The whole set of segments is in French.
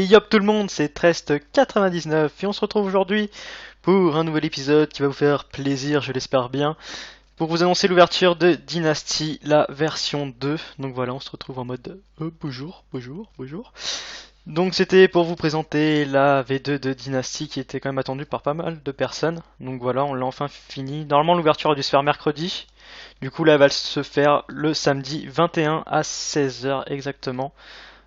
Yop tout le monde, c'est Trest99 et on se retrouve aujourd'hui pour un nouvel épisode qui va vous faire plaisir, je l'espère bien, pour vous annoncer l'ouverture de Dynasty, la version 2. Donc voilà, on se retrouve en mode bonjour. Donc c'était pour vous présenter la V2 de Dynasty qui était quand même attendue par pas mal de personnes. Donc voilà, on l'a enfin fini. Normalement l'ouverture a dû se faire mercredi. Du coup là elle va se faire le samedi 21 à 16h exactement.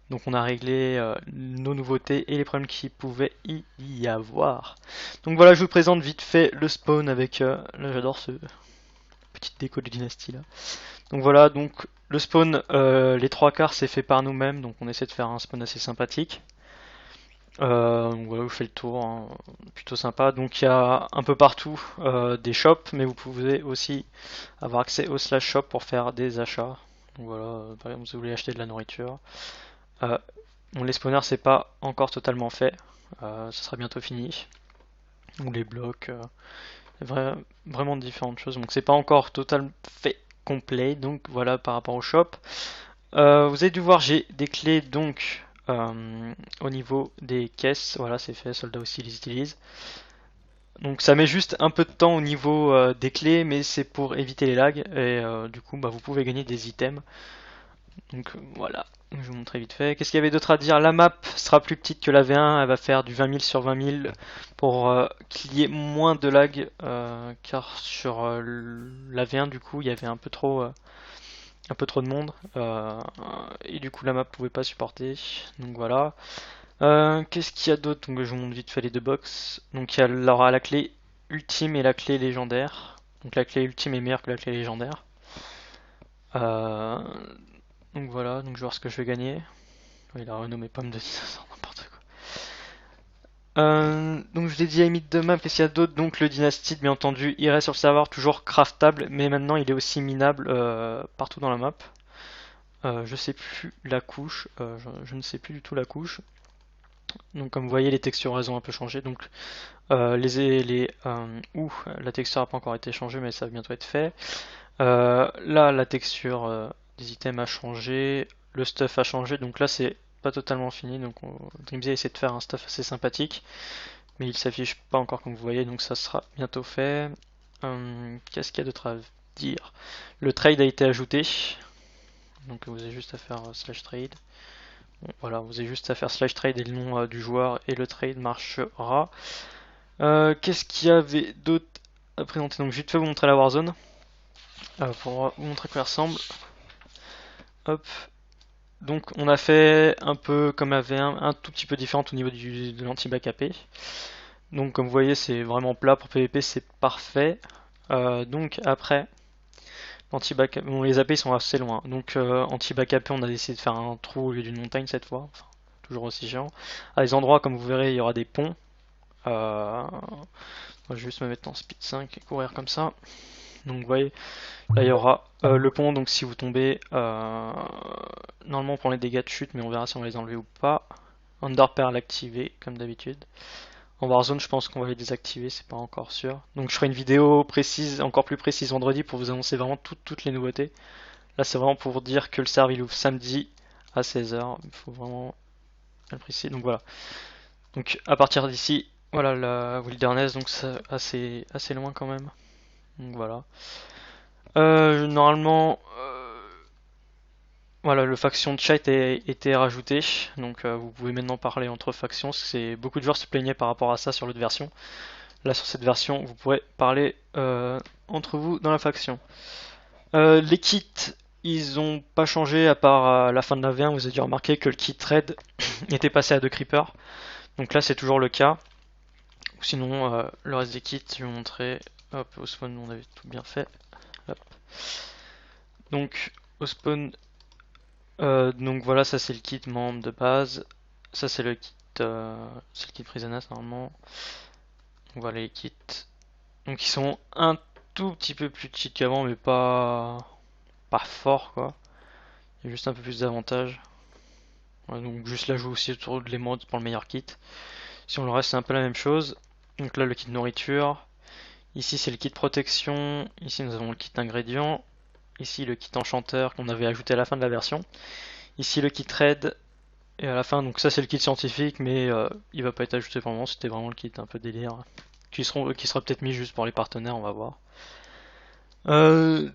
Donc on a réglé nos nouveautés et les problèmes qu'il pouvait y avoir. Donc voilà, je vous présente vite fait le spawn avec... là j'adore ce petite déco de dynastie là. Donc voilà, donc le spawn, les trois quarts c'est fait par nous-mêmes, donc on essaie de faire un spawn assez sympathique. Donc voilà, je vous fais le tour, hein, plutôt sympa. Donc il y a un peu partout des shops, mais vous pouvez aussi avoir accès au slash shop pour faire des achats. Donc voilà, par exemple si vous voulez acheter de la nourriture. Euh, Bon, les spawners, c'est pas encore totalement fait. Ça sera bientôt fini. Ou les blocs. Vraiment différentes choses. Donc, c'est pas encore totalement fait complet. Donc, voilà par rapport au shop. Vous avez dû voir, j'ai des clés donc au niveau des caisses. Voilà, c'est fait. Soldats aussi les utilisent. Donc, ça met juste un peu de temps au niveau des clés, mais c'est pour éviter les lags. Et du coup, bah, vous pouvez gagner des items. Donc voilà, je vais vous montrer vite fait. Qu'est-ce qu'il y avait d'autre à dire? La map sera plus petite que la V1, elle va faire du 20 000 sur 20 000 pour qu'il y ait moins de lag, car sur la V1 du coup il y avait un peu trop de monde, et du coup la map pouvait pas supporter. Donc voilà. Qu'est-ce qu'il y a d'autre? Donc je vous montre vite fait les deux box. Donc il y aura la clé ultime et la clé légendaire. Donc la clé ultime est meilleure que la clé légendaire. Euh, donc voilà, donc je vais voir ce que je vais gagner. Il a renommé pomme de dinosaure, n'importe quoi. Donc je l'ai dit à limite de map, qu'est-ce qu'il y a d'autre? Donc le dynastite, bien entendu, il reste sur le serveur, toujours craftable, mais maintenant il est aussi minable partout dans la map. Je sais plus la couche, je ne sais plus du tout la couche. Donc comme vous voyez, les textures elles ont un peu changé. Donc la texture n'a pas encore été changée, mais ça va bientôt être fait. Là, la texture des items a changé, le stuff a changé, donc là c'est pas totalement fini. Donc DreamZ essaie de faire un stuff assez sympathique, mais il s'affiche pas encore comme vous voyez, donc ça sera bientôt fait. Qu'est-ce qu'il y a d'autre à dire? Le trade a été ajouté, donc vous avez juste à faire slash trade. Bon, voilà, vous avez juste à faire slash trade et le nom du joueur et le trade marchera. Qu'est-ce qu'il y avait d'autre à présenter? Donc, je vais te vous montrer la Warzone pour vous montrer à quoi elle ressemble. Hop. Donc, on a fait un peu comme la V1, un tout petit peu différente au niveau de l'anti-back AP. Donc, comme vous voyez, c'est vraiment plat pour PvP, c'est parfait. Donc, après, anti-back, bon, les AP sont assez loin. Donc, anti-back AP, on a décidé de faire un trou au lieu d'une montagne cette fois. Enfin, toujours aussi chiant. À des endroits, comme vous verrez, il y aura des ponts. Je vais juste me mettre en speed 5 et courir comme ça. Donc vous voyez, là il y aura le pont, donc si vous tombez, normalement on prend les dégâts de chute, mais on verra si on va les enlever ou pas. Underpearl activé, comme d'habitude. En Warzone, je pense qu'on va les désactiver, c'est pas encore sûr. Donc je ferai une vidéo précise, encore plus précise vendredi pour vous annoncer vraiment toutes les nouveautés. Là c'est vraiment pour dire que le serve il ouvre samedi à 16h, il faut vraiment le préciser. Donc voilà. Donc à partir d'ici, voilà la wilderness, donc c'est assez loin quand même. Donc voilà. Normalement, voilà, le faction de chat a été rajouté, donc vous pouvez maintenant parler entre factions. C'est beaucoup de joueurs se plaignaient par rapport à ça sur l'autre version. Là, sur cette version, vous pourrez parler entre vous dans la faction. Les kits, ils ont pas changé à part à la fin de la V1. Vous avez dû remarquer que le kit raid était passé à 2 creepers. Donc là, c'est toujours le cas. Sinon, le reste des kits, je vais vous montrer. Hop, au spawn, on avait tout bien fait. Hop. Donc, au spawn, donc voilà, ça c'est le kit membre de base. Ça c'est le kit prisonnier normalement. Donc voilà les kits. Donc ils sont un tout petit peu plus cheat qu'avant, mais pas fort quoi. Il y a juste un peu plus d'avantages. Ouais, donc juste là, je joue aussi autour de les modes pour le meilleur kit. Si on le reste, c'est un peu la même chose. Donc là, le kit nourriture. Ici, c'est le kit protection. Ici, nous avons le kit ingrédients. Ici, le kit enchanteur qu'on avait ajouté à la fin de la version. Ici, le kit raid. Et à la fin, donc ça c'est le kit scientifique, mais il va pas être ajouté pour le moment, c'était vraiment le kit un peu délire. Qui sera peut-être mis juste pour les partenaires, on va voir. Euh,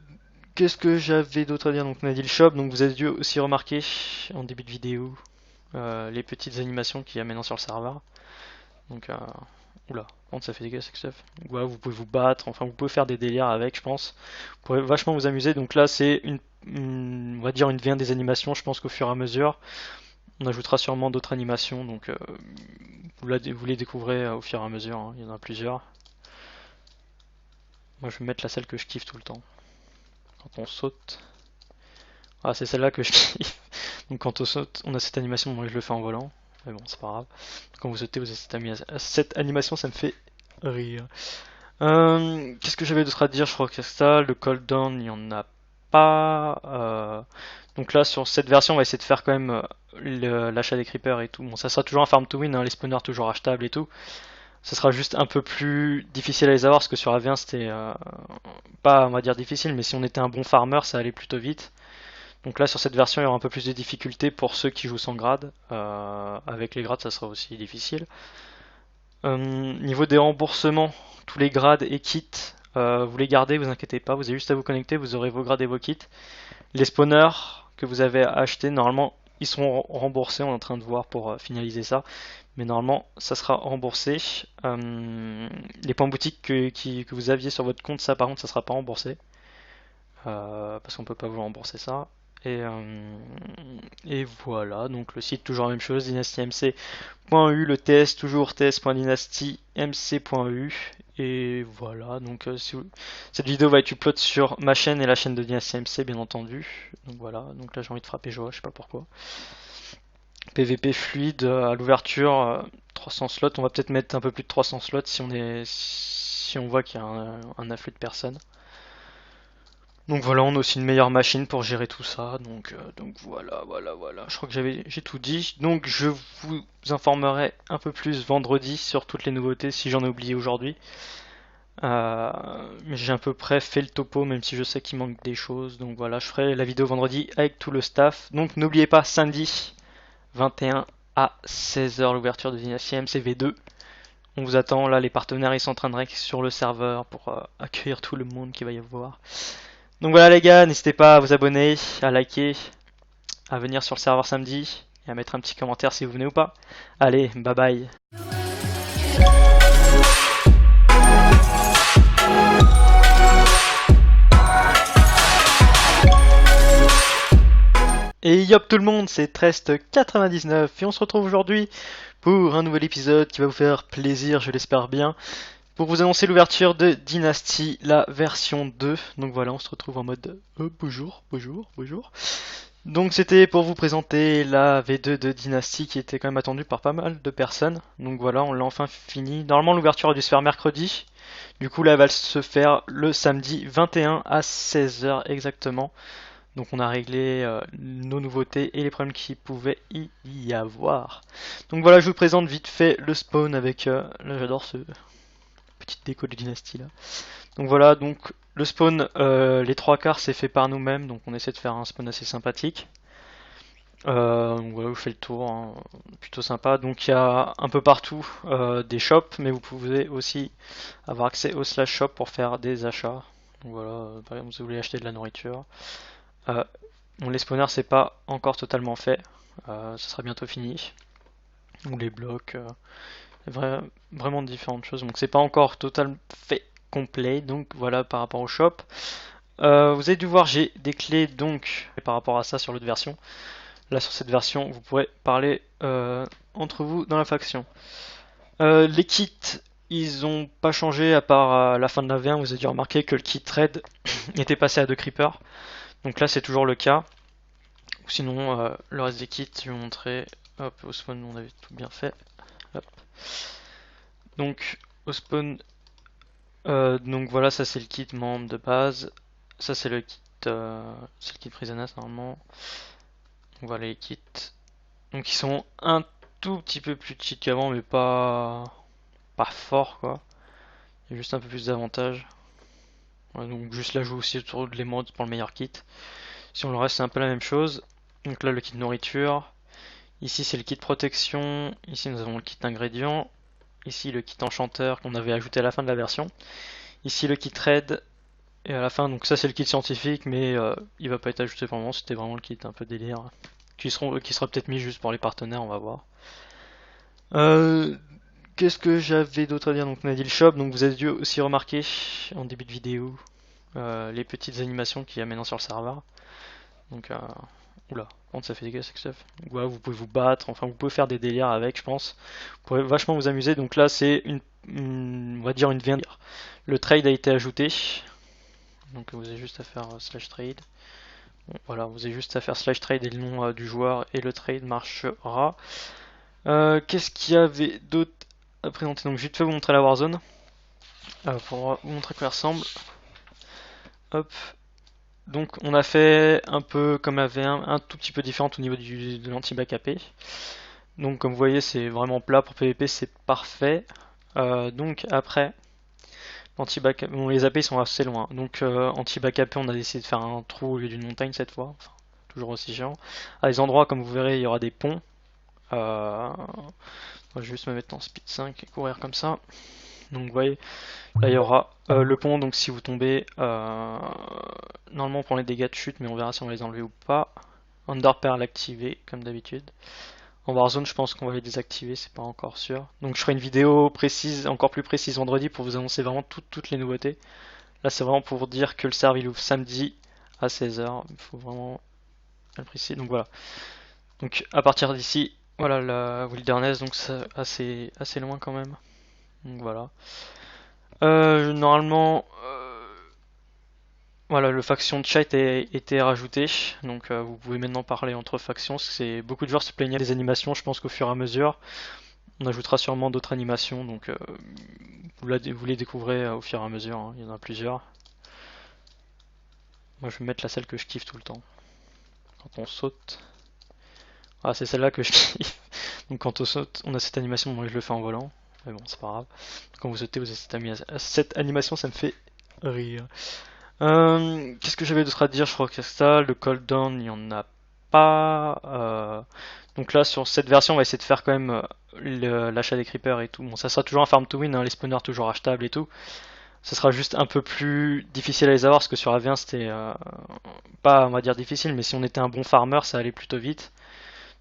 Qu'est-ce que j'avais d'autre à dire? Donc on a dit le shop, donc vous avez dû aussi remarquer en début de vidéo les petites animations qu'il y a maintenant sur le serveur. Donc oula, quand ça fait des ce que ça fait. Ouais, vous pouvez vous battre, enfin vous pouvez faire des délires avec, je pense. Vous pourrez vachement vous amuser. Donc là c'est on va dire une V1 des animations, je pense qu'au fur et à mesure, on ajoutera sûrement d'autres animations, donc vous les découvrez au fur et à mesure, hein. Il y en a plusieurs. Moi je vais mettre la celle que je kiffe tout le temps. Quand on saute. Ah, c'est celle-là que je kiffe. Donc quand on saute, on a cette animation, moi je le fais en volant. Mais bon, c'est pas grave. Quand vous sautez, vous avez cette animation, ça me fait rire. Qu'est-ce que j'avais d'autre à dire? Je crois que c'est ça. Le cooldown, il n'y en a pas. Donc là, sur cette version, on va essayer de faire quand même l'achat des creepers et tout. Bon, ça sera toujours un farm to win, hein, les spawners toujours achetables et tout. Ça sera juste un peu plus difficile à les avoir parce que sur AV1 c'était pas, on va dire, difficile, mais si on était un bon farmer, ça allait plutôt vite. Donc là, sur cette version, il y aura un peu plus de difficultés pour ceux qui jouent sans grade. Avec les grades, ça sera aussi difficile. Niveau des remboursements, tous les grades et kits, vous les gardez, vous inquiétez pas, vous avez juste à vous connecter, vous aurez vos grades et vos kits. Les spawners que vous avez achetés, normalement, ils seront remboursés, on est en train de voir pour finaliser ça. Mais normalement, ça sera remboursé. Les points boutiques que vous aviez sur votre compte, ça par contre, ça sera pas remboursé. Parce qu'on peut pas vous rembourser ça. Et voilà, donc le site toujours la même chose, dynastymc.eu, le TS toujours ts.dynastymc.eu. Et voilà, donc cette vidéo va être upload sur ma chaîne et la chaîne de Dynasty MC bien entendu. Donc voilà, donc là j'ai envie de frapper Joa, je sais pas pourquoi. PVP fluide à l'ouverture, 300 slots, on va peut-être mettre un peu plus de 300 slots si on voit qu'il y a un afflux de personnes. Donc voilà, on a aussi une meilleure machine pour gérer tout ça. Donc voilà. Je crois que j'ai tout dit. Donc je vous informerai un peu plus vendredi sur toutes les nouveautés si j'en ai oublié aujourd'hui. Mais j'ai à peu près fait le topo, même si je sais qu'il manque des choses. Donc voilà, je ferai la vidéo vendredi avec tout le staff. Donc n'oubliez pas, samedi 21 à 16h, l'ouverture de Dynasty MCV2. On vous attend, là les partenaires ils sont en train de rec sur le serveur pour accueillir tout le monde qu'il va y avoir. Donc voilà les gars, n'hésitez pas à vous abonner, à liker, à venir sur le serveur samedi et à mettre un petit commentaire si vous venez ou pas. Allez, bye bye. Et yop tout le monde, c'est Trest99 et on se retrouve aujourd'hui pour un nouvel épisode qui va vous faire plaisir, je l'espère bien, pour vous annoncer l'ouverture de Dynasty, la version 2. Donc voilà, on se retrouve en mode bonjour. Donc c'était pour vous présenter la V2 de Dynasty qui était quand même attendue par pas mal de personnes. Donc voilà, on l'a enfin fini. Normalement l'ouverture a dû se faire mercredi. Du coup là elle va se faire le samedi 21 à 16h exactement. Donc on a réglé nos nouveautés et les problèmes qu'il pouvait y avoir. Donc voilà, je vous présente vite fait le spawn avec... là j'adore ce petite déco de Dynasty là. Donc voilà, donc le spawn, les trois quarts c'est fait par nous-mêmes, donc on essaie de faire un spawn assez sympathique. Donc voilà, je fais le tour, hein, plutôt sympa. Donc il y a un peu partout des shops, mais vous pouvez aussi avoir accès au slash shop pour faire des achats. Donc voilà, par exemple si vous voulez acheter de la nourriture. Bon, les spawners c'est pas encore totalement fait, ça sera bientôt fini. Ou les blocs, vraiment différentes choses. Donc c'est pas encore totalement fait complet. Donc voilà par rapport au shop. Vous avez dû voir j'ai des clés donc par rapport à ça sur l'autre version. Là sur cette version vous pourrez parler entre vous dans la faction. Les kits ils ont pas changé à part à la fin de la V1. Vous avez dû remarquer que le kit raid était passé à 2 creepers. Donc là c'est toujours le cas. Ou sinon le reste des kits je vais vous montrer. Hop, au spawn on avait tout bien fait. Hop. Donc au spawn, donc voilà, ça c'est le kit membre de base. Ça c'est le kit prisonnier normalement. Donc voilà les kits. Donc ils sont un tout petit peu plus cheat qu'avant, mais pas fort quoi. Il y a juste un peu plus d'avantages. Ouais, donc juste là je joue aussi autour de les modes pour le meilleur kit. Si on le reste c'est un peu la même chose. Donc là le kit nourriture, Ici c'est le kit protection, ici nous avons le kit ingrédients, ici le kit enchanteur qu'on avait ajouté à la fin de la version, ici le kit raid, et à la fin, donc ça c'est le kit scientifique, mais il va pas être ajouté pour le moment, c'était vraiment le kit un peu délire, qui sera peut-être mis juste pour les partenaires, on va voir. Qu'est-ce que j'avais d'autre à dire? Donc on a dit le shop, donc vous avez dû aussi remarquer en début de vidéo les petites animations qu'il y a maintenant sur le serveur. Donc oula, ça fait dégueulasse ce stuff. Ouais, vous pouvez vous battre, enfin vous pouvez faire des délires avec, je pense. Vous pourrez vachement vous amuser. Donc là c'est on va dire une V1. Le trade a été ajouté. Donc vous avez juste à faire slash trade. Bon, voilà, vous avez juste à faire slash trade et le nom du joueur et le trade marchera. Qu'est-ce qu'il y avait d'autre à présenter? Donc, je vais vous montrer la Warzone pour vous montrer à quoi elle ressemble. Hop. Donc, on a fait un peu comme la V1, un tout petit peu différent au niveau de l'anti-back AP. Donc, comme vous voyez, c'est vraiment plat pour PvP, c'est parfait. Donc, après, anti-back, bon, les AP sont assez loin. Donc, anti-back AP, on a décidé de faire un trou au lieu d'une montagne cette fois. Enfin, toujours aussi géant. À des endroits, comme vous verrez, il y aura des ponts. Je vais juste me mettre en speed 5 et courir comme ça. Donc vous voyez, là il y aura le pont, donc si vous tombez, normalement on prend les dégâts de chute, mais on verra si on va les enlever ou pas. Underpearl activé, comme d'habitude. En Warzone, je pense qu'on va les désactiver, c'est pas encore sûr. Donc je ferai une vidéo précise, encore plus précise vendredi pour vous annoncer vraiment toutes les nouveautés. Là c'est vraiment pour dire que le serve il ouvre samedi à 16h, il faut vraiment le préciser. Donc voilà. Donc à partir d'ici, voilà la wilderness, donc c'est assez loin quand même. Donc voilà. Normalement, voilà, le faction de chat a été rajouté, donc vous pouvez maintenant parler entre factions. C'est beaucoup de joueurs se plaignaient des animations. Je pense qu'au fur et à mesure, on ajoutera sûrement d'autres animations, donc vous les découvrez au fur et à mesure. Hein. Il y en a plusieurs. Moi, je vais mettre la celle que je kiffe tout le temps. Quand on saute, ah, c'est celle-là que je kiffe. Donc quand on saute, on a cette animation. Moi, je le fais en volant, mais bon, c'est pas grave. Quand vous sautez, vous avez cette animation, ça me fait rire. Qu'est-ce que j'avais d'autre à dire? Je crois que c'est ça. Le cooldown, il n'y en a pas. Donc là, sur cette version, on va essayer de faire quand même l'achat des creepers et tout. Bon, ça sera toujours un farm to win, hein, les spawners toujours achetables et tout. Ça sera juste un peu plus difficile à les avoir parce que sur AV1 c'était pas, on va dire, difficile, mais si on était un bon farmer, ça allait plutôt vite.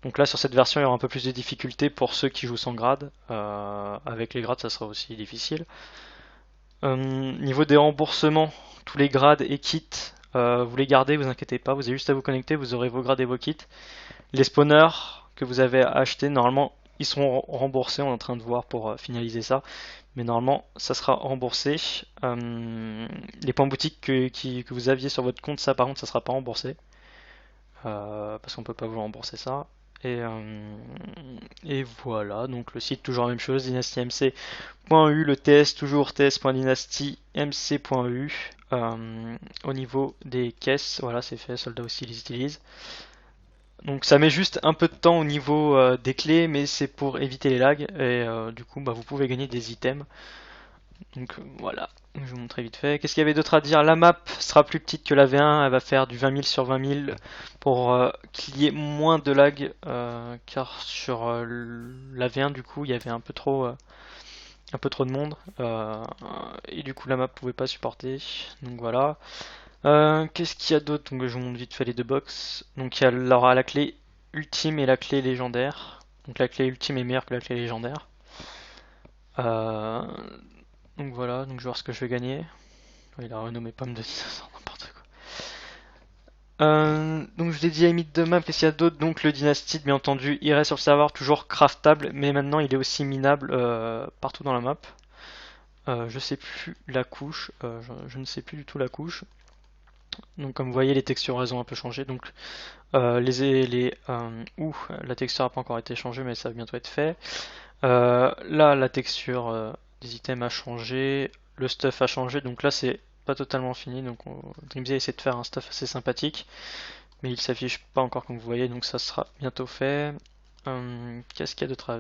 Donc là, sur cette version, il y aura un peu plus de difficultés pour ceux qui jouent sans grade. Avec les grades, ça sera aussi difficile. Niveau des remboursements, tous les grades et kits, vous les gardez, vous inquiétez pas, vous avez juste à vous connecter, vous aurez vos grades et vos kits. Les spawners que vous avez achetés, normalement, ils seront remboursés, on est en train de voir pour finaliser ça. Mais normalement, ça sera remboursé. Les points boutiques que vous aviez sur votre compte, ça par contre, ça sera pas remboursé. Parce qu'on peut pas vous rembourser ça. Et voilà, donc le site toujours la même chose, dynastymc.eu, le TS toujours ts.dynastymc.eu. Au niveau des caisses, voilà c'est fait, soldats aussi les utilisent. Donc ça met juste un peu de temps au niveau des clés, mais c'est pour éviter les lags et du coup bah, vous pouvez gagner des items. Donc voilà, je vais vous montrer vite fait. Qu'est-ce qu'il y avait d'autre à dire? La map sera plus petite que la V1, elle va faire du 20 000 sur 20 000 pour qu'il y ait moins de lag, car sur la V1 du coup il y avait un peu trop de monde et du coup la map pouvait pas supporter. Donc voilà. Qu'est-ce qu'il y a d'autre? Donc je vous montre vite fait les deux box. Donc il y a la clé ultime et la clé légendaire. Donc la clé ultime est meilleure que la clé légendaire. Euh, donc voilà, donc je vais voir ce que je vais gagner. Il a renommé pomme de dinosaure, n'importe quoi. Donc je l'ai dit à limite de map, qu'est-ce qu'il y a d'autre? Donc le dynastite, bien entendu, il reste sur le serveur, toujours craftable, mais maintenant il est aussi minable partout dans la map. Je sais plus la couche, je ne sais plus du tout la couche. Donc comme vous voyez, les textures elles ont un peu changé. Donc la texture n'a pas encore été changée, mais ça va bientôt être fait. Là, la texture des items a changé, le stuff a changé, donc là c'est pas totalement fini. Donc DreamZ essaie de faire un stuff assez sympathique, mais il s'affiche pas encore comme vous voyez, donc ça sera bientôt fait. Qu'est-ce qu'il y a d'autre à